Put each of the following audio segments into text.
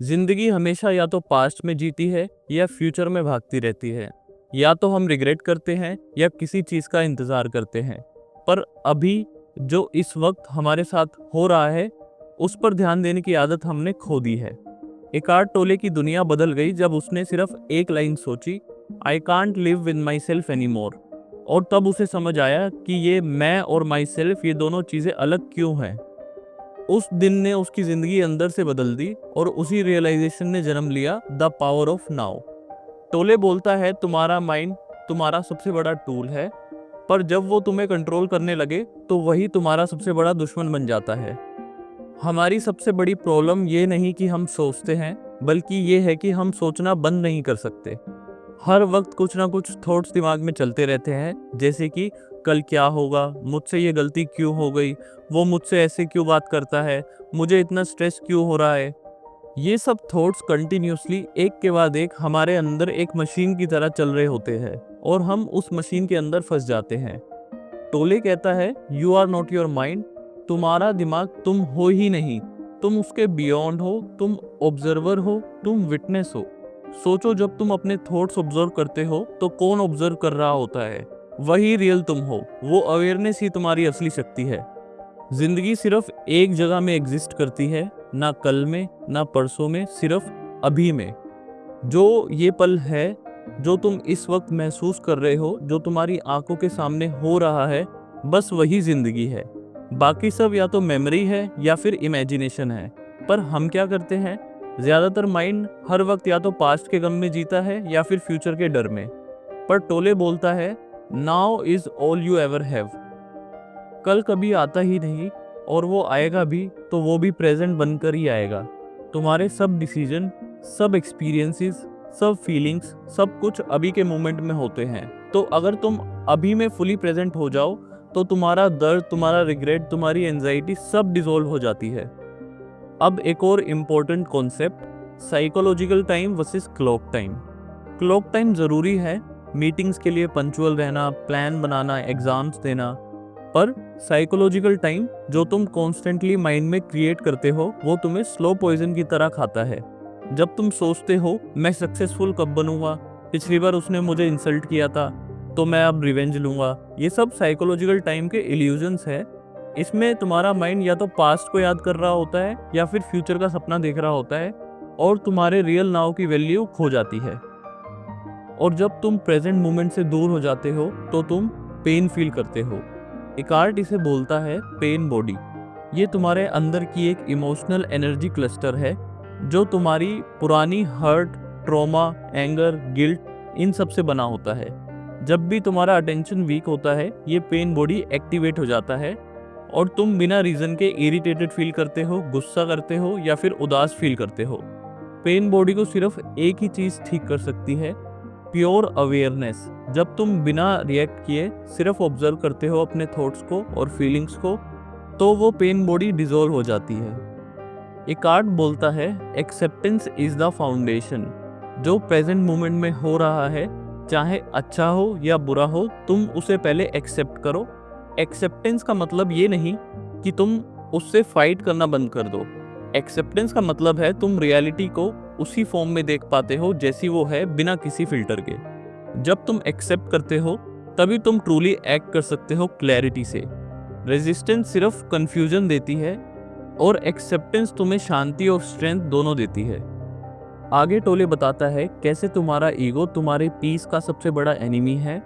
जिंदगी हमेशा या तो पास्ट में जीती है या फ्यूचर में भागती रहती है। या तो हम रिग्रेट करते हैं या किसी चीज़ का इंतज़ार करते हैं। पर अभी जो इस वक्त हमारे साथ हो रहा है उस पर ध्यान देने की आदत हमने खो दी है। एकार्ट टोले की दुनिया बदल गई जब उसने सिर्फ एक line Sochi, I can't live with my self any more. और तब उसे समझ आया कि ये मैं और माई सेल्फ, ये दोनों चीज़ें अलग क्यों हैं। उस दिन ने उसकी ज़िंदगी अंदर से बदल दी और उसी रियलाइजेशन ने जन्म लिया द पावर ऑफ नाउ। टोले बोलता है तुम्हारा माइंड तुम्हारा सबसे बड़ा टूल है, पर जब वो तुम्हें कंट्रोल करने लगे तो वही तुम्हारा सबसे बड़ा दुश्मन बन जाता है। हमारी सबसे बड़ी प्रॉब्लम ये नहीं कि हम सोचते हैं, बल्कि ये है कि हम सोचना बंद नहीं कर सकते। हर वक्त कुछ ना कुछ थॉट्स दिमाग में चलते रहते हैं, जैसे कि कल क्या होगा, मुझसे ये गलती क्यों हो गई, वो मुझसे ऐसे क्यों बात करता है, मुझे इतना स्ट्रेस क्यों हो रहा है। ये सब थॉट्स कंटिन्यूसली एक के बाद एक हमारे अंदर एक मशीन की तरह चल रहे होते हैं और हम उस मशीन के अंदर फंस जाते हैं। टोले कहता है you are not your mind. तुम्हारा दिमाग तुम हो ही नहीं, तुम उसके बियॉन्ड हो, तुम ऑब्जर्वर हो, तुम विटनेस हो। सोचो, जब तुम अपने थॉट्स ऑब्जर्व करते हो तो कौन ऑब्जर्व कर रहा होता है? वही रियल तुम हो। वो अवेयरनेस ही तुम्हारी असली शक्ति है। जिंदगी सिर्फ एक जगह में एग्जिस्ट करती है, ना कल में ना परसों में, सिर्फ अभी में। जो ये पल है, जो तुम इस वक्त महसूस कर रहे हो, जो तुम्हारी आंखों के सामने हो रहा है, बस वही जिंदगी है। बाकी सब या तो मेमोरी है या फिर इमेजिनेशन है। पर हम क्या करते हैं? ज्यादातर माइंड हर वक्त या तो पास्ट के गम में जीता है या फिर फ्यूचर के डर में। पर टोले बोलता है now is all you ever have. कल कभी आता ही नहीं, और वो आएगा भी तो वो भी प्रेजेंट बनकर ही आएगा। तुम्हारे सब डिसीजन, सब एक्सपीरियंसेस, सब फीलिंग्स, सब कुछ अभी के मोमेंट में होते हैं। तो अगर तुम अभी में फुली प्रेजेंट हो जाओ तो तुम्हारा दर्द, तुम्हारा रिग्रेट, तुम्हारी एंजाइटी सब डिसॉल्व हो जाती है। अब एक और important concept, psychological time versus clock time. Clock time ज़रूरी है, मीटिंग्स के लिए पंक्चुअल रहना, प्लान बनाना, एग्जाम्स देना। पर साइकोलॉजिकल टाइम जो तुम कॉन्स्टेंटली माइंड में क्रिएट करते हो, वो तुम्हें स्लो पॉइजन की तरह खाता है। जब तुम सोचते हो मैं सक्सेसफुल कब बनूंगा, पिछली बार उसने मुझे इंसल्ट किया था तो मैं अब रिवेंज लूंगा, ये सब साइकोलॉजिकल टाइम के इल्यूजन्स है। इसमें तुम्हारा माइंड या तो पास्ट को याद कर रहा होता है या फिर फ्यूचर का सपना देख रहा होता है, और तुम्हारे रियल नाउ की वैल्यू खो जाती है। और जब तुम प्रेजेंट मोमेंट से दूर हो जाते हो तो तुम पेन फील करते हो। एकार्ट इसे बोलता है पेन बॉडी। ये तुम्हारे अंदर की एक इमोशनल एनर्जी क्लस्टर है जो तुम्हारी पुरानी हर्ट, ट्रॉमा, एंगर, गिल्ट, इन सब से बना होता है। जब भी तुम्हारा अटेंशन वीक होता है, ये पेन बॉडी एक्टिवेट हो जाता है और तुम बिना रीजन के इरिटेटेड फील करते हो, गुस्सा करते हो या फिर उदास फील करते हो। पेन बॉडी को सिर्फ एक ही चीज ठीक कर सकती है, प्योर अवेयरनेस। जब तुम बिना रिएक्ट किए सिर्फ ऑब्जर्व करते हो अपने थॉट्स को और फीलिंग्स को, तो वो पेन बॉडी डिसॉल्व हो जाती है। एकार्ट बोलता है एक्सेप्टेंस इज द फाउंडेशन। जो प्रेजेंट मोमेंट में हो रहा है, चाहे अच्छा हो या बुरा हो, तुम उसे पहले एक्सेप्ट करो। एक्सेप्टेंस का मतलब ये नहीं कि तुम उससे फाइट करना बंद कर दो। एक्सेप्टेंस का मतलब है तुम रियलिटी को उसी फॉर्म में देख पाते हो जैसी वो है, बिना किसी फिल्टर के। जब तुम एक्सेप्ट करते हो तभी तुम ट्रूली एक्ट कर सकते हो क्लैरिटी से। रेजिस्टेंस सिर्फ कंफ्यूजन देती है और एक्सेप्टेंस तुम्हें शांति और स्ट्रेंथ दोनों देती है। आगे टोले बताता है कैसे तुम्हारा ईगो तुम्हारे पीस का सबसे बड़ा एनिमी है।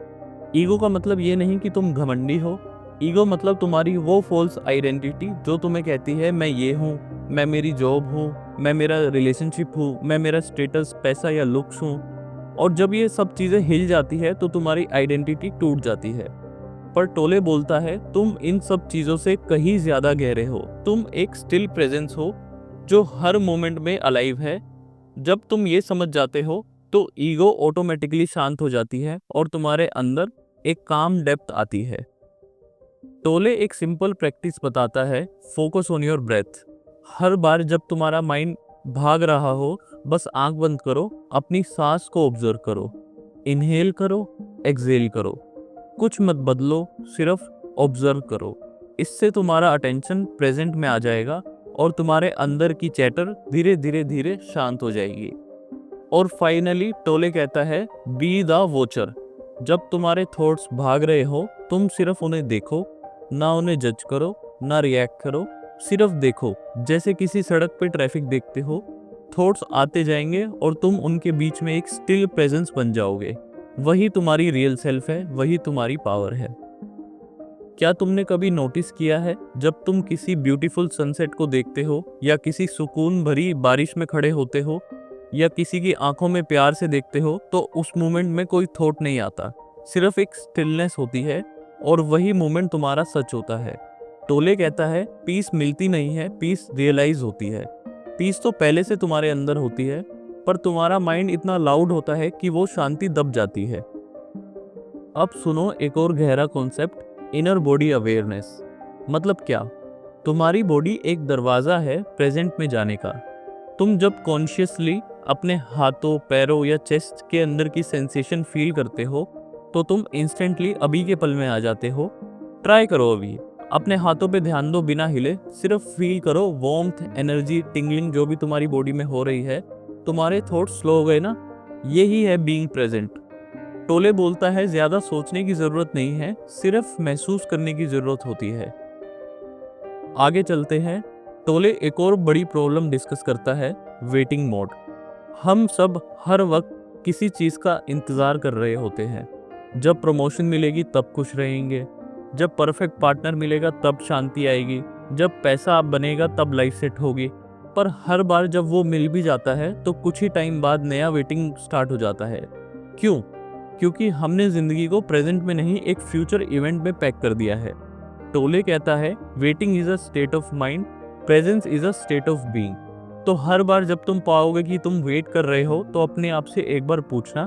ईगो का मतलब ये नहीं कि तुम घमंडी हो। ईगो मतलब तुम्हारी वो फॉल्स आइडेंटिटी जो तुम्हें कहती है मैं ये हूँ, मैं मेरी जॉब हूँ, मैं मेरा रिलेशनशिप हूँ, मैं मेरा स्टेटस, पैसा या लुक्स हूँ। और जब ये सब चीज़ें हिल जाती है तो तुम्हारी आइडेंटिटी टूट जाती है। पर टोले बोलता है तुम इन सब चीज़ों से कहीं ज़्यादा गहरे हो। तुम एक स्टिल प्रेजेंस हो जो हर मोमेंट में अलाइव है। जब तुम ये समझ जाते हो तो ईगो ऑटोमेटिकली शांत हो जाती है और तुम्हारे अंदर एक काम डेप्थ आती है। टोले एक सिंपल प्रैक्टिस बताता है, फोकस ऑन योर ब्रेथ। हर बार जब तुम्हारा माइंड भाग रहा हो, बस आंख बंद करो, अपनी सांस को ऑब्जर्व करो। इनहेल करो, एक्सहेल करो, कुछ मत बदलो, सिर्फ ऑब्जर्व करो। इससे तुम्हारा अटेंशन प्रेजेंट में आ जाएगा और तुम्हारे अंदर की चैटर धीरे धीरे धीरे शांत हो जाएगी। और फाइनली टोले कहता है, बी द वॉचर। जब तुम्हारे थॉट्स भाग रहे हो, तुम सिर्फ उन्हें देखो, ना उन्हें जज करो, ना रिएक्ट करो, सिर्फ देखो। जैसे किसी सड़क पे ट्रैफिक देखते हो, थॉट्स आते जाएंगे और तुम उनके बीच में एक स्टिल प्रेजेंस बन जाओगे। वही तुम्हारी रियल सेल्फ है, वही तुम्हारी पावर है। क्या तुमने कभी नोटिस किया है, जब तुम किसी ब्यूटीफुल सनसेट को देखते हो, या किसी सुकून भरी बारिश में खड़े होते हो, या किसी की आंखों में प्यार से देखते हो, तो उस मोमेंट में कोई थॉट नहीं आता, सिर्फ एक स्टिलनेस होती है, और वही मोमेंट तुम्हारा सच होता है। टोले कहता है, पीस मिलती नहीं है, पीस रियलाइज होती है। पीस तो पहले से तुम्हारे अंदर होती है, पर तुम्हारा माइंड इतना लाउड होता है कि वो शांति दब जाती है। अब सुनो एक और गहरा कॉन्सेप्ट, इनर बॉडी अवेयरनेस। मतलब क्या? तुम्हारी बॉडी एक दरवाजा है प्रेजेंट में जाने का। तुम जब कॉन्शियसली अपने हाथों, पैरों या चेस्ट के अंदर की सेंसेशन फील करते हो, तो तुम इंस्टेंटली अभी के पल में आ जाते हो। ट्राई करो अभी, अपने हाथों पे ध्यान दो बिना हिले, सिर्फ फील करो वार्मथ, एनर्जी, टिंगलिंग जो भी तुम्हारी बॉडी में हो रही है। तुम्हारे थॉट्स स्लो हो गए ना? यही है बीइंग प्रेजेंट। टोले बोलता है, ज्यादा सोचने की जरूरत नहीं है, सिर्फ महसूस करने की जरूरत होती है। आगे चलते हैं। टोले एक और बड़ी प्रॉब्लम डिस्कस करता है, वेटिंग मोड। हम सब हर वक्त किसी चीज़ का इंतज़ार कर रहे होते हैं। जब प्रमोशन मिलेगी तब खुश रहेंगे, जब परफेक्ट पार्टनर मिलेगा तब शांति आएगी, जब पैसा बनेगा तब लाइफ सेट होगी। पर हर बार जब वो मिल भी जाता है तो कुछ ही टाइम बाद नया वेटिंग स्टार्ट हो जाता है। क्यों? क्योंकि हमने ज़िंदगी को प्रेजेंट में नहीं, एक फ्यूचर इवेंट में पैक कर दिया है। टोले कहता है, waiting is a state of mind, presence is a state of being. तो हर बार जब तुम पाओगे कि तुम वेट कर रहे हो, तो अपने आप से एक बार पूछना,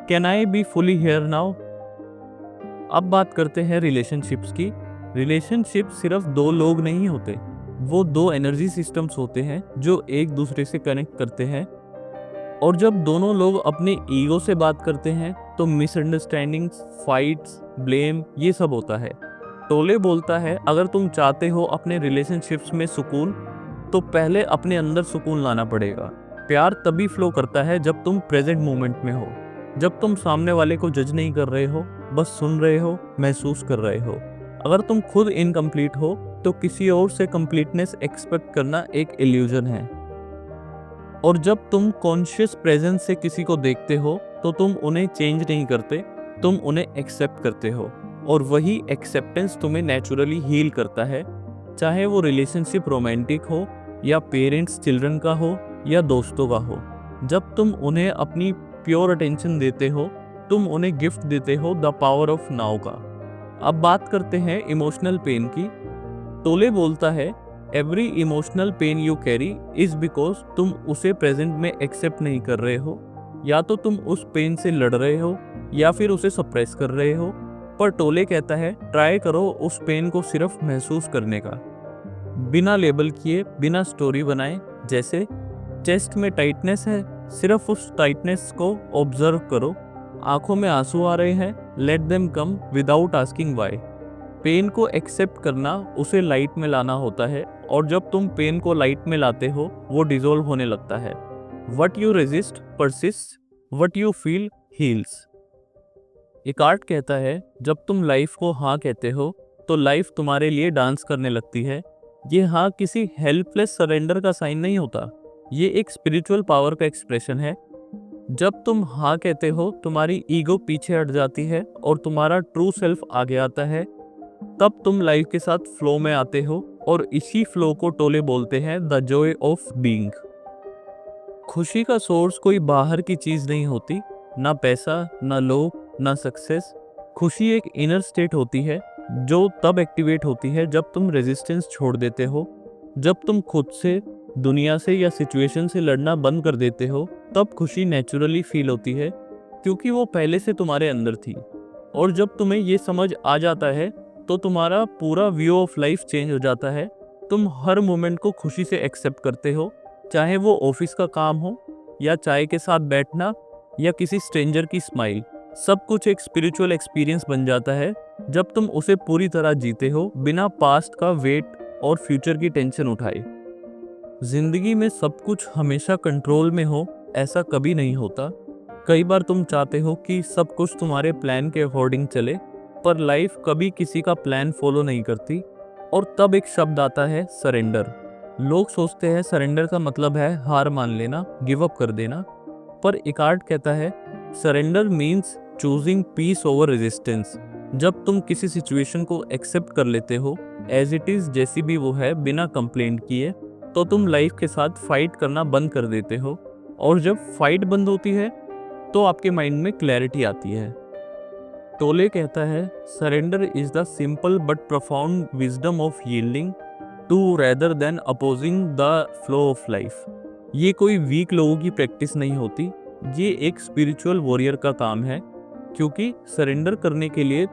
can I be fully here now? अब बात करते हैं रिलेशनशिप्स की। रिलेशनशिप सिर्फ दो लोग नहीं होते, वो दो एनर्जी सिस्टम्स होते हैं जो एक दूसरे से कनेक्ट करते हैं। और जब दोनों लोग अपने ईगो से बात करते हैं तो मिसअंडरस्टैंडिंग्स, फाइट्स, ब्लेम, ये सब होता है। टोले बोलता है, अगर तुम चाहते हो अपने रिलेशनशिप्स में सुकून, तो पहले अपने अंदर सुकून लाना पड़ेगा। प्यार तभी फ्लो करता है जब तुम प्रेजेंट मोमेंट में हो, जब तुम सामने वाले को जज नहीं कर रहे हो, बस सुन रहे हो, महसूस कर रहे हो। अगर तुम खुद इनकम्प्लीट हो तो किसी और से कंप्लीटनेस एक्सपेक्ट करना एक इल्यूजन है। और जब तुम कॉन्शियस प्रेजेंस से किसी को देखते हो तो तुम उन्हें चेंज नहीं करते, तुम उन्हें एक्सेप्ट करते हो। और वही एक्सेप्टेंस तुम्हें नेचुरली हील करता है, चाहे वो रिलेशनशिप रोमांटिक हो, या पेरेंट्स चिल्ड्रन का हो, या दोस्तों का हो। जब तुम उन्हें अपनी प्योर अटेंशन देते हो, तुम उन्हें गिफ्ट देते हो द पावर ऑफ नाउ का। अब बात करते हैं इमोशनल पेन की। टोले बोलता है, every emotional pain you carry is because तुम उसे प्रेजेंट में एक्सेप्ट नहीं कर रहे हो। या तो तुम उस पेन से लड़ रहे हो, या फिर उसे सप्रेस कर रहे हो। पर टोले कहता है, ट्राई करो उस पेन को सिर्फ महसूस करने का, बिना लेबल किए, बिना स्टोरी बनाए। जैसे चेस्ट में टाइटनेस है, सिर्फ उस टाइटनेस को ऑब्जर्व करो। आंखों में आंसू आ रहे हैं, let them come without asking why. Pain को एक्सेप्ट करना, उसे लाइट में लाना होता है, और जब तुम पेन को लाइट में लाते हो, वो डिसॉल्व होने लगता है। What you resist persist, what you feel heels. Ekart कहता है, जब तुम लाइफ को हाँ कहते हो तो लाइफ तुम्हारे लिए डांस करने लगती है। ये हाँ किसी हेल्पलेस सरेंडर का साइन नहीं होता, ये एक स्पिरिचुअल पावर का एक्सप्रेशन है। जब तुम हाँ कहते हो, तुम्हारी ईगो पीछे हट जाती है और तुम्हारा ट्रू सेल्फ आगे आता है। तब तुम लाइफ के साथ फ्लो में आते हो, और इसी फ्लो को टोले बोलते हैं द जॉय ऑफ बीइंग। खुशी का सोर्स कोई बाहर की चीज नहीं होती, ना पैसा, ना लोग, ना सक्सेस। खुशी एक इनर स्टेट होती है जो तब एक्टिवेट होती है जब तुम रेजिस्टेंस छोड़ देते हो, जब तुम खुद से, दुनिया से या सिचुएशन से लड़ना बंद कर देते हो। तब खुशी नेचुरली फील होती है, क्योंकि वो पहले से तुम्हारे अंदर थी। और जब तुम्हें ये समझ आ जाता है तो तुम्हारा पूरा व्यू ऑफ लाइफ चेंज हो जाता है। तुम हर मोमेंट को खुशी से एक्सेप्ट करते हो, चाहे वो ऑफिस का काम हो, या चाय के साथ बैठना, या किसी स्ट्रेंजर की स्माइल। सब कुछ एक स्पिरिचुअल एक्सपीरियंस बन जाता है जब तुम उसे पूरी तरह जीते हो, बिना पास्ट का वेट और फ्यूचर की टेंशन उठाए। जिंदगी में सब कुछ हमेशा कंट्रोल में हो ऐसा कभी नहीं होता। कई बार तुम चाहते हो कि सब कुछ तुम्हारे प्लान के अकॉर्डिंग चले, पर लाइफ कभी किसी का प्लान फॉलो नहीं करती। और तब एक शब्द आता है, सरेंडर। लोग सोचते हैं सरेंडर का मतलब है हार मान लेना, गिव अप कर देना, पर इकार्ट कहता है surrender means choosing peace over resistance. जब तुम किसी सिचुएशन को एक्सेप्ट कर लेते हो एज इट इज, जैसी भी वो है, बिना कंप्लेंट किए, तो तुम लाइफ के साथ फाइट करना बंद कर देते हो। और जब फाइट बंद होती है तो आपके माइंड में क्लैरिटी आती है। टोले कहता है surrender is the simple but profound wisdom of yielding to rather than opposing the flow of life. ये कोई वीक लोगों की प्रैक्टिस नहीं होती, ये एक स्पिरिचुअल वॉरियर का काम है, क्योंकि सरेंडर करने के लिए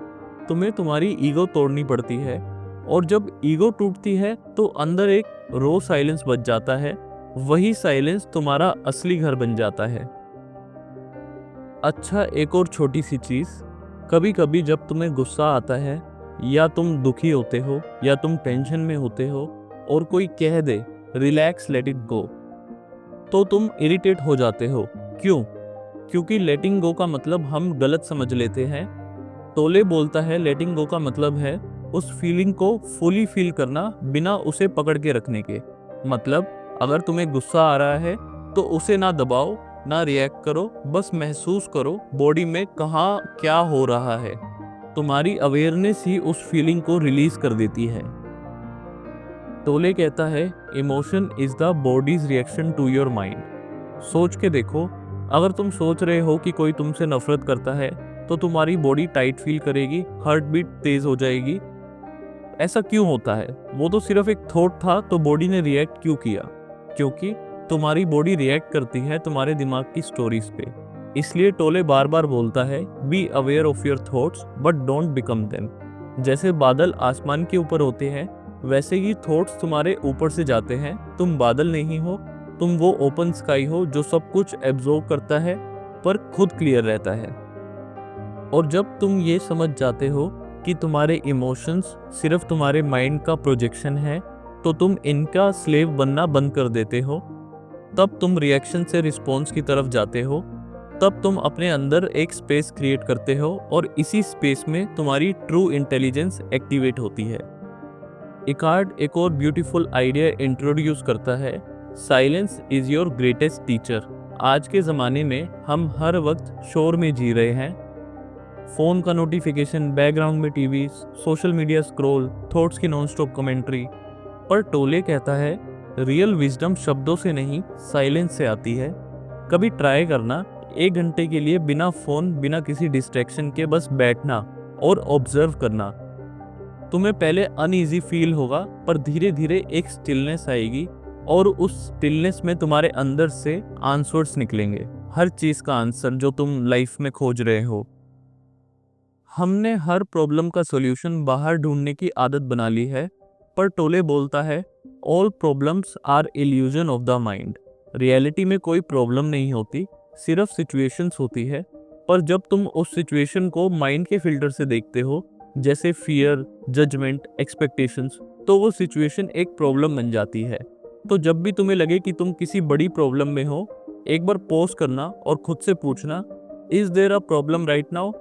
तुम्हें तुम्हारी ईगो तोड़नी पड़ती है। और जब ईगो टूटती है तो अंदर एक रो साइलेंस बच जाता है, वही साइलेंस तुम्हारा असली घर बन जाता है। अच्छा, एक और छोटी सी चीज़, कभी कभी जब तुम्हें गुस्सा आता है या तुम दुखी होते हो या तुम टेंशन में होते हो और कोई कह दे रिलैक्स लेट इट गो, तो तुम इरिटेट हो जाते हो। क्यों? क्योंकि लेटिंग गो का मतलब हम गलत समझ लेते हैं। टोले बोलता है लेटिंग गो का मतलब है उस फीलिंग को फुली फील करना बिना उसे पकड़ के रखने के। मतलब अगर तुम्हें गुस्सा आ रहा है तो उसे ना दबाओ, ना रिएक्ट करो, बस महसूस करो बॉडी में कहाँ क्या हो रहा है। तुम्हारी अवेयरनेस ही उस फीलिंग को रिलीज कर देती है। टोले कहता है emotion is the body's reaction to your mind. सोच के देखो, अगर तुम सोच रहे हो कि कोई तुमसे नफरत करता है तो तुम्हारी बॉडी टाइट फील करेगी, हार्ट बीट तेज हो जाएगी। ऐसा क्यों होता है? वो तो सिर्फ एक थॉट था, तो बॉडी ने रिएक्ट क्यों किया? क्योंकि तुम्हारी बॉडी रिएक्ट करती है तुम्हारे दिमाग की स्टोरीज पे। इसलिए टोले बार बार बोलता है be aware of your thoughts but don't become them. जैसे बादल आसमान के ऊपर होते हैं, वैसे ही थॉट्स तुम्हारे ऊपर से जाते हैं। तुम बादल नहीं हो, तुम वो ओपन स्काई हो जो सब कुछ एब्जॉर्ब करता है पर खुद क्लियर रहता है। और जब तुम ये समझ जाते हो कि तुम्हारे इमोशंस सिर्फ तुम्हारे माइंड का प्रोजेक्शन है, तो तुम इनका स्लेव बनना बंद कर देते हो। तब तुम रिएक्शन से रिस्पॉन्स की तरफ जाते हो। तब तुम अपने अंदर एक स्पेस क्रिएट करते हो और इसी स्पेस में तुम्हारी ट्रू इंटेलिजेंस एक्टिवेट होती है। इकार्ट एक और ब्यूटीफुल आइडिया इंट्रोड्यूस करता है, silence is your greatest teacher. आज के ज़माने में हम हर वक्त शोर में जी रहे हैं। फ़ोन का नोटिफिकेशन, बैकग्राउंड में TV, social media scroll, thoughts की नॉन स्टॉप कमेंट्री। पर टोले कहता है रियल विजडम शब्दों से नहीं, साइलेंस से आती है। कभी ट्राई करना, 1 घंटे के लिए बिना फ़ोन, बिना किसी डिस्ट्रैक्शन के बस बैठना और ऑब्जर्व करना। तुम्हें पहले अनईजी फील होगा, पर धीरे धीरे एक स्टिलनेस आएगी और उस स्टिलनेस में तुम्हारे अंदर से आंसर्स निकलेंगे, हर चीज़ का आंसर जो तुम लाइफ में खोज रहे हो। हमने हर प्रॉब्लम का सॉल्यूशन बाहर ढूंढने की आदत बना ली है, पर टोले बोलता है all problems are illusion of the mind. Reality में कोई प्रॉब्लम नहीं होती, सिर्फ सिचुएशंस होती है। पर जब तुम उस सिचुएशन को माइंड के फिल्टर से देखते हो, जैसे फियर, जजमेंट, एक्सपेक्टेशंस, तो वो सिचुएशन एक प्रॉब्लम बन जाती है। तो जब भी तुम्हें लगे कि तुम किसी बड़ी प्रॉब्लम में हो, एक बार पॉज करना और खुद से पूछना, is there a problem right now?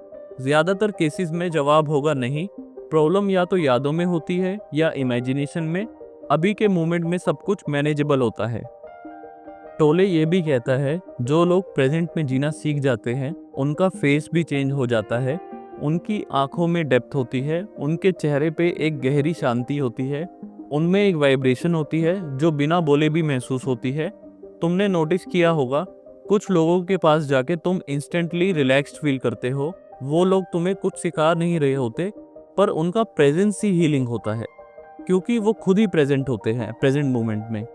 ज़्यादातर केसेस में जवाब होगा नहीं। प्रॉब्लम या तो यादों में होती है या इमेजिनेशन में। अभी के मोमेंट में सब कुछ मैनेजेबल होता है। टोले ये भी कहता है जो लोग प्रेजेंट में जीना सीख जाते हैं उनका फेस भी चेंज हो जाता है। उनकी आंखों में डेप्थ होती है, उनके चेहरे पे एक गहरी शांति होती है, उनमें एक वाइब्रेशन होती है जो बिना बोले भी महसूस होती है। तुमने नोटिस किया होगा, कुछ लोगों के पास जाके तुम इंस्टेंटली रिलैक्स्ड फील करते हो। वो लोग तुम्हें कुछ सिखा नहीं रहे होते, पर उनका प्रेजेंस ही हीलिंग होता है, क्योंकि वो खुद ही प्रेजेंट होते हैं प्रेजेंट मोमेंट में।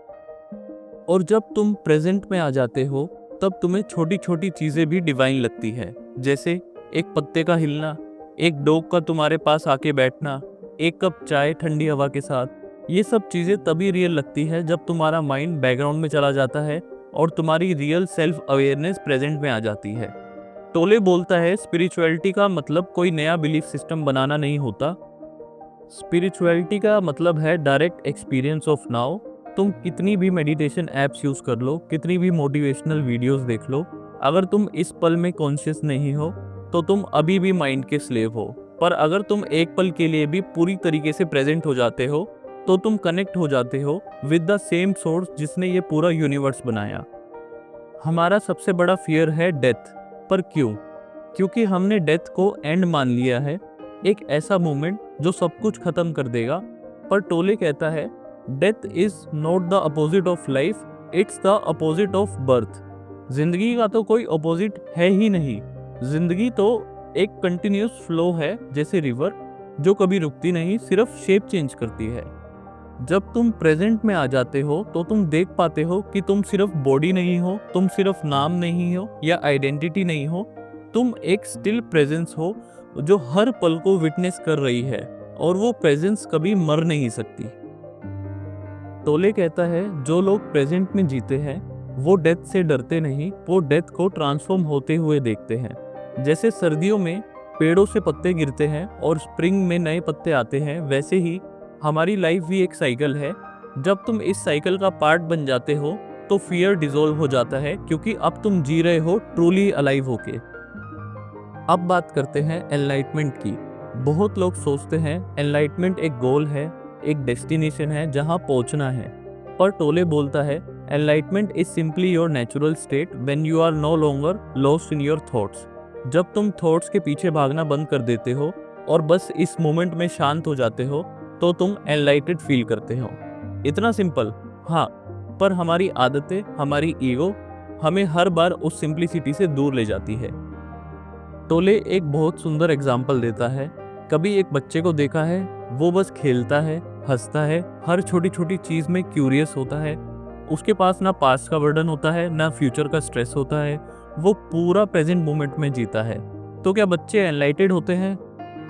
और जब तुम प्रेजेंट में आ जाते हो तब तुम्हें छोटी छोटी चीज़ें भी डिवाइन लगती है, जैसे एक पत्ते का हिलना, एक डॉग का तुम्हारे पास आके बैठना, एक कप चाय ठंडी हवा के साथ। ये सब चीज़ें तभी रियल लगती है जब तुम्हारा माइंड बैकग्राउंड में चला जाता है और तुम्हारी रियल सेल्फ अवेयरनेस प्रेजेंट में आ जाती है। टोले बोलता है स्पिरिचुअलिटी का मतलब कोई नया बिलीफ सिस्टम बनाना नहीं होता। स्पिरिचुअलिटी का मतलब है डायरेक्ट एक्सपीरियंस ऑफ नाउ। तुम कितनी भी मेडिटेशन ऐप्स यूज़ कर लो, कितनी भी मोटिवेशनल वीडियोस देख लो, अगर तुम इस पल में कॉन्शियस नहीं हो तो तुम अभी भी माइंड के स्लेव हो। पर अगर तुम एक पल के लिए भी पूरी तरीके से प्रेजेंट हो जाते हो तो तुम कनेक्ट हो जाते हो विद द सेम सोर्स जिसने ये पूरा यूनिवर्स बनाया। हमारा सबसे बड़ा फियर है डेथ। पर क्यों? क्योंकि हमने डेथ को एंड मान लिया है, एक ऐसा मोमेंट जो सब कुछ खत्म कर देगा। पर टोले कहता है death is not the opposite of life, it's the opposite of birth. जिंदगी का तो कोई अपोजिट है ही नहीं। जिंदगी तो एक कंटिन्यूस फ्लो है, जैसे रिवर जो कभी रुकती नहीं, सिर्फ शेप चेंज करती है। जब तुम प्रेजेंट में आ जाते हो तो तुम देख पाते हो कि तुम सिर्फ बॉडी नहीं हो, तुम सिर्फ नाम नहीं हो या आइडेंटिटी नहीं हो, तुम एक स्टिल प्रेजेंस हो जो हर पल को विटनेस कर रही है, और वो प्रेजेंस कभी मर नहीं सकती। टोले कहता है जो लोग प्रेजेंट में जीते हैं वो डेथ से डरते नहीं, वो डेथ को ट्रांसफॉर्म होते हुए देखते हैं। जैसे सर्दियों में पेड़ों से पत्ते गिरते हैं और स्प्रिंग में नए पत्ते आते हैं, वैसे ही हमारी लाइफ भी एक साइकिल है। जब तुम इस साइकिल का पार्ट बन जाते हो तो फियर डिसॉल्व हो जाता है, क्योंकि अब तुम जी रहे हो ट्रूली अलाइव होके। अब बात करते हैं एनलाइटमेंट की। बहुत लोग सोचते हैं एनलाइटमेंट एक गोल है, एक डेस्टिनेशन है जहां पहुंचना है। पर टोले बोलता है enlightenment is simply your natural state when you are no longer lost in your thoughts. जब तुम थॉट्स के पीछे भागना बंद कर देते हो और बस इस मोमेंट में शांत हो जाते हो तो तुम एनलाइटेड फील करते हो। इतना सिंपल। हाँ, पर हमारी आदतें, हमारी ईगो हमें हर बार उस सिंप्लिसिटी से दूर ले जाती है। टोले एक बहुत सुंदर एग्जाम्पल देता है। कभी एक बच्चे को देखा है, वो बस खेलता है, हंसता है, हर छोटी छोटी चीज में क्यूरियस होता है। उसके पास ना पास्ट का बर्डन होता है, ना फ्यूचर का स्ट्रेस होता है, वो पूरा प्रेजेंट मोमेंट में जीता है। तो क्या बच्चे एनलाइटेड होते हैं?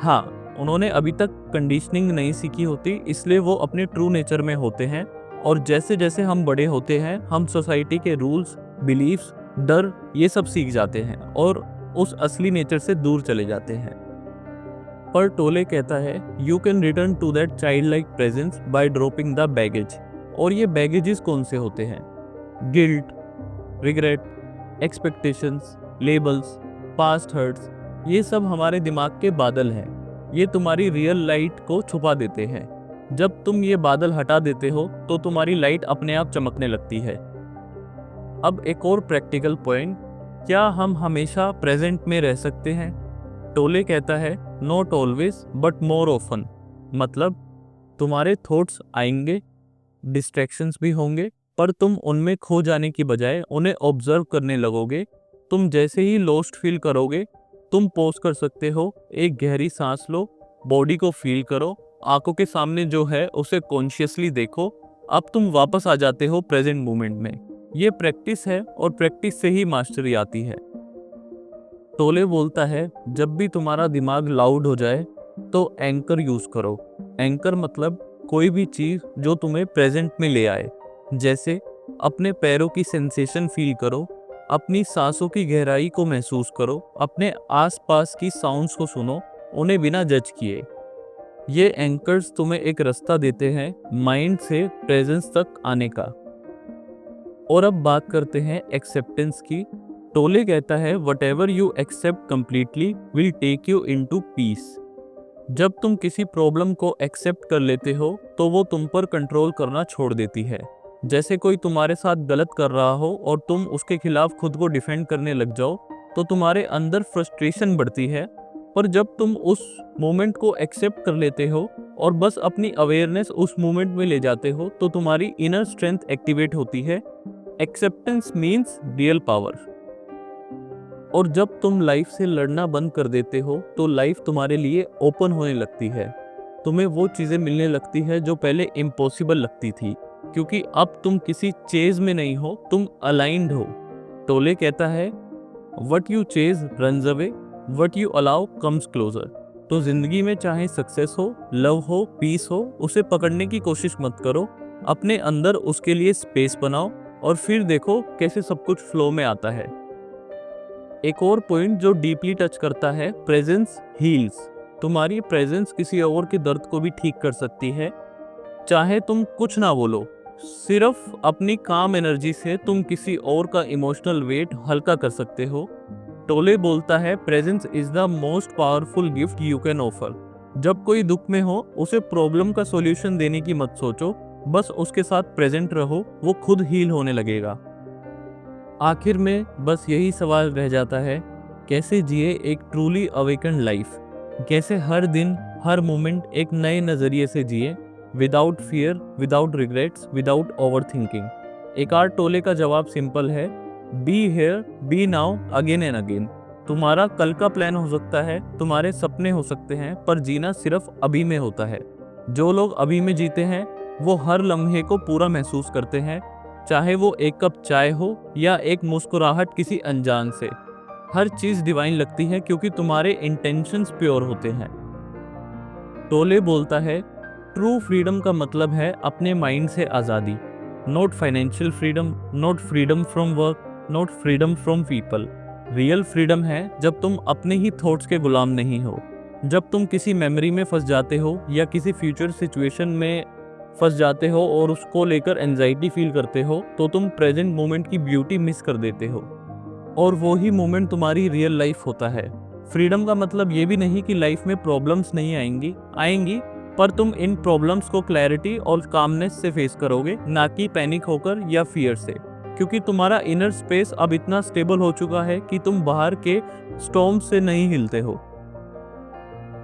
हाँ, उन्होंने अभी तक कंडीशनिंग नहीं सीखी होती, इसलिए वो अपने ट्रू नेचर में होते हैं। और जैसे जैसे हम बड़े होते हैं हम सोसाइटी के रूल्स, बिलीफ्स, डर ये सब सीख जाते हैं और उस असली नेचर से दूर चले जाते हैं। पर टोले कहता है you can return to that child like presence by dropping the baggage. और ये बैगेजेस कौन से होते हैं? Guilt, regret, expectations, labels, past hurts, ये सब हमारे दिमाग के बादल हैं। ये तुम्हारी रियल लाइट को छुपा देते हैं। जब तुम ये बादल हटा देते हो तो तुम्हारी लाइट अपने आप चमकने लगती है। अब एक और प्रैक्टिकल पॉइंट, क्या हम हमेशा प्रेजेंट में रह सकते हैं? टोले कहता है not always but more often. मतलब तुम्हारे थॉट्स आएंगे, डिस्ट्रैक्शंस भी होंगे, पर तुम उनमें खो जाने की बजाय उन्हें ऑब्जर्व करने लगोगे। तुम जैसे ही लॉस्ट फील करोगे तुम पॉज कर सकते हो, एक गहरी सांस लो, बॉडी को फील करो, आंखों के सामने जो है उसे कॉन्शियसली देखो। अब तुम वापस आ जाते हो प्रेजेंट मोमेंट में। ये प्रैक्टिस है और प्रैक्टिस से ही मास्टरी आती है। टोले बोलता है जब भी तुम्हारा दिमाग लाउड हो जाए तो एंकर यूज करो। एंकर मतलब कोई भी चीज जो तुम्हें प्रेजेंट में ले आए। जैसे अपने पैरों की सेंसेशन फील करो, अपनी सांसों की गहराई को महसूस करो, अपने आसपास की साउंड्स को सुनो, उन्हें बिना जज किए। ये एंकर्स तुम्हें एक रास्ता देते हैं माइंड से प्रेजेंस तक आने का। और अब बात करते हैं एक्सेप्टेंस की। टोले कहता है whatever you accept completely will take you into peace. जब तुम किसी प्रॉब्लम को एक्सेप्ट कर लेते हो तो वो तुम पर कंट्रोल करना छोड़ देती है। जैसे कोई तुम्हारे साथ गलत कर रहा हो और तुम उसके खिलाफ खुद को डिफेंड करने लग जाओ तो तुम्हारे अंदर फ्रस्ट्रेशन बढ़ती है। पर जब तुम उस मोमेंट को एक्सेप्ट कर लेते हो और बस अपनी अवेयरनेस उस मोमेंट में ले जाते हो तो तुम्हारी इनर स्ट्रेंथ एक्टिवेट होती है। Acceptance means real power. और जब तुम लाइफ से लड़ना बंद कर देते हो तो लाइफ तुम्हारे लिए ओपन होने लगती है। तुम्हें वो चीज़ें मिलने लगती है जो पहले इम्पॉसिबल लगती थी, क्योंकि अब तुम किसी चेज में नहीं हो, तुम अलाइंड हो। टोले कहता है what you chase runs away, what you allow comes closer. तो जिंदगी में चाहे सक्सेस हो, लव हो, पीस हो, उसे पकड़ने की कोशिश मत करो। अपने अंदर उसके लिए स्पेस बनाओ और फिर देखो कैसे सब कुछ फ्लो में आता है। एक और पॉइंट जो डीपली टच करता है, प्रेजेंस हील्स। तुम्हारी प्रेजेंस किसी और के दर्द को भी ठीक कर सकती है। चाहे तुम कुछ ना बोलो, सिर्फ अपनी काम एनर्जी से तुम किसी और का इमोशनल वेट हल्का कर सकते हो। टोले बोलता है presence is the most powerful gift you can offer. जब कोई दुख में हो उसे प्रॉब्लम का सॉल्यूशन देने की मत सोचो, बस उसके साथ प्रेजेंट रहो, वो खुद हील होने लगेगा। आखिर में बस यही सवाल रह जाता है, कैसे जिए एक ट्रूली अवेकन्ड लाइफ, कैसे हर दिन हर मोमेंट एक नए नज़रिए से जिए, without fear, without regrets, without over thinking. Eckhart Tolle का जवाब सिंपल है, be here, be now, again and again. तुम्हारा कल का प्लान हो सकता है, तुम्हारे सपने हो सकते हैं, पर जीना सिर्फ अभी में होता है। जो लोग अभी में जीते हैं वो हर लम्हे को पूरा महसूस करते हैं, चाहे वो एक कप चाय हो या एक मुस्कुराहट किसी अनजान से। हर चीज़ डिवाइन लगती है क्योंकि तुम्हारे इंटेंशंस प्योर होते हैं। टोले बोलता है ट्रू फ्रीडम का मतलब है अपने माइंड से आज़ादी, not financial freedom, not freedom from work, not freedom from people. Real freedom है जब तुम अपने ही थॉट्स के गुलाम नहीं हो, जब तुम किसी मेमोरी में फंस जाते हो या किसी फ्यूचर सिचुएशन में फंस जाते हो और उसको लेकर एंजाइटी फील करते हो, तो तुम प्रेजेंट मोमेंट की ब्यूटी मिस कर देते हो, और वो ही मोमेंट तुम्हारी रियल लाइफ होता है। फ्रीडम का मतलब ये भी नहीं कि लाइफ में प्रॉब्लम्स नहीं आएंगी, पर तुम इन प्रॉब्लम्स को क्लैरिटी और कामनेस से फेस करोगे, ना कि पैनिक होकर या फियर से, क्योंकि तुम्हारा इनर स्पेस अब इतना स्टेबल हो चुका है कि तुम बाहर के स्टॉर्म से नहीं हिलते हो।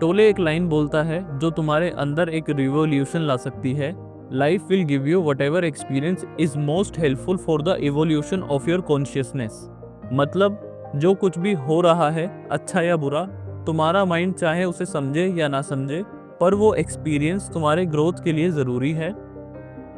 टोले एक लाइन बोलता है जो तुम्हारे अंदर एक रिवॉल्यूशन ला सकती है, life will give you what ever experience is most helpful for the evolution of your consciousness. मतलब जो कुछ भी हो रहा है, अच्छा या बुरा, तुम्हारा माइंड चाहे उसे समझे या ना समझे, पर वो एक्सपीरियंस तुम्हारे ग्रोथ के लिए ज़रूरी है।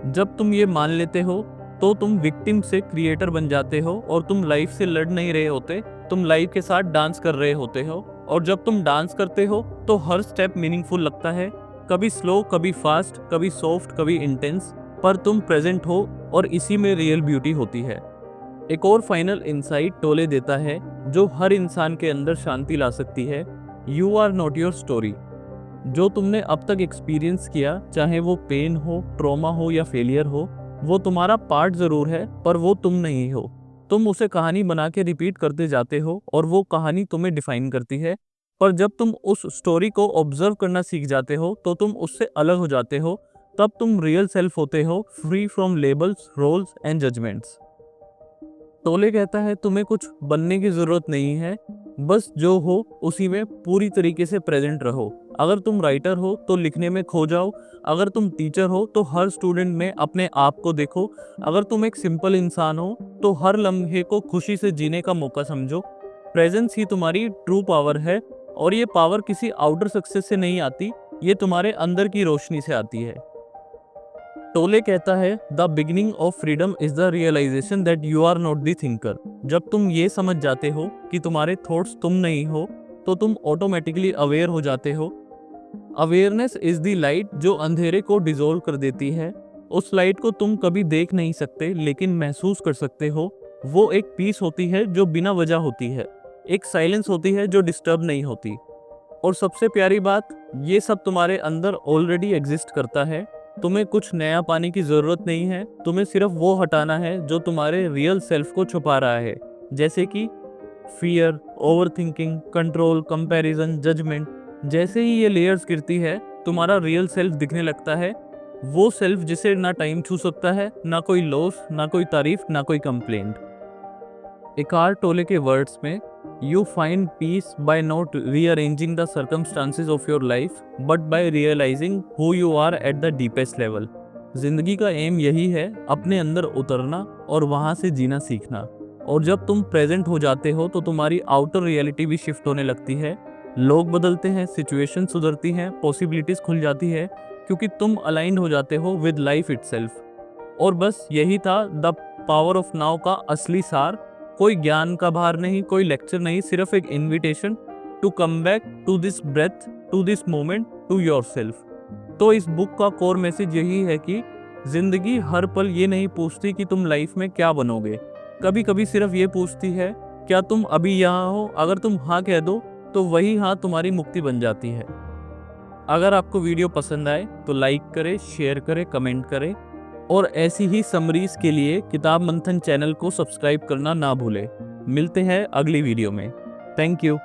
जब तुम ये मान लेते हो तो तुम विक्टिम से क्रिएटर बन जाते हो, और तुम लाइफ से लड़ नहीं रहे होते, तुम लाइफ के साथ डांस कर रहे होते हो। और जब तुम डांस करते हो तो हर स्टेप मीनिंगफुल लगता है, कभी स्लो, कभी फास्ट, कभी सॉफ्ट, कभी इंटेंस, पर तुम प्रेजेंट हो, और इसी में रियल ब्यूटी होती है। एक और फाइनल इंसाइट टोले देता है जो हर इंसान के अंदर शांति ला सकती है, you are not your story. जो तुमने अब तक एक्सपीरियंस किया, चाहे वो पेन हो, ट्रॉमा हो या फेलियर हो, वो तुम्हारा पार्ट ज़रूर है, पर वो तुम नहीं हो। तुम उसे कहानी बना के रिपीट करते जाते हो, और वो कहानी तुम्हें डिफाइन करती है। पर जब तुम उस स्टोरी को ऑब्जर्व करना सीख जाते हो तो तुम उससे अलग हो जाते हो, तब तुम रियल सेल्फ होते हो, free from labels, roles and judgements. Tolle कहता है तुम्हें कुछ बनने की ज़रूरत नहीं है, बस जो हो उसी में पूरी तरीके से प्रेजेंट रहो। अगर तुम राइटर हो तो लिखने में खो जाओ, अगर तुम टीचर हो तो हर स्टूडेंट में अपने आप को देखो, अगर तुम एक सिंपल इंसान हो तो हर लम्हे को खुशी से जीने का मौका समझो। प्रेजेंस ही तुम्हारी ट्रू पावर है, और ये पावर किसी आउटर सक्सेस से नहीं आती, ये तुम्हारे अंदर की रोशनी से आती है। टोले कहता है the beginning of freedom is the realisation that you are not the thinker. जब तुम ये समझ जाते हो कि तुम्हारे थॉट्स तुम नहीं हो, तो तुम ऑटोमेटिकली अवेयर हो जाते हो। अवेयरनेस इज द लाइट जो अंधेरे को डिसॉल्व कर देती है। उस लाइट को तुम कभी देख नहीं सकते, लेकिन महसूस कर सकते हो। वो एक पीस होती है जो बिना वजह होती है, एक साइलेंस होती है जो डिस्टर्ब नहीं होती, और सबसे प्यारी बात, ये सब तुम्हारे अंदर ऑलरेडी एग्जिस्ट करता है। तुम्हें कुछ नया पाने की ज़रूरत नहीं है, तुम्हें सिर्फ वो हटाना है जो तुम्हारे रियल सेल्फ को छुपा रहा है, जैसे कि fear, over thinking, control, comparison, judgement. जैसे ही ये लेयर्स गिरती है, तुम्हारा रियल सेल्फ दिखने लगता है, वो सेल्फ जिसे ना टाइम छू सकता है, ना कोई लॉस, ना कोई तारीफ, ना कोई कंप्लेंट। एकार्ट टोले के वर्ड्स में, you find peace by not rearranging the circumstances of your life, but by realising who you are at the deepest level. जिंदगी का एम यही है, अपने अंदर उतरना और वहाँ से जीना सीखना। और जब तुम प्रेजेंट हो जाते हो तो तुम्हारी आउटर रियलिटी भी शिफ्ट होने लगती है। लोग बदलते हैं, सिचुएशन सुधरती हैं, पॉसिबिलिटीज खुल जाती है, क्योंकि तुम अलाइंड हो जाते हो विद लाइफ इटसेल्फ। और बस यही था द पावर ऑफ नाउ का असली सार। कोई ज्ञान का भार नहीं, कोई लेक्चर नहीं, सिर्फ एक invitation to come back to this breath, to this moment, to yourself. तो इस बुक का कोर मैसेज यही है कि जिंदगी हर पल ये नहीं पूछती कि तुम लाइफ में क्या बनोगे, कभी कभी सिर्फ ये पूछती है क्या तुम अभी यहाँ हो। अगर तुम हाँ कह दो तो वही हाँ तुम्हारी मुक्ति बन जाती है। अगर आपको वीडियो पसंद आए तो लाइक करें, शेयर करें, कमेंट करें, और ऐसी ही समरीज के लिए किताब मंथन चैनल को सब्सक्राइब करना ना भूलें। मिलते हैं अगली वीडियो में। Thank you.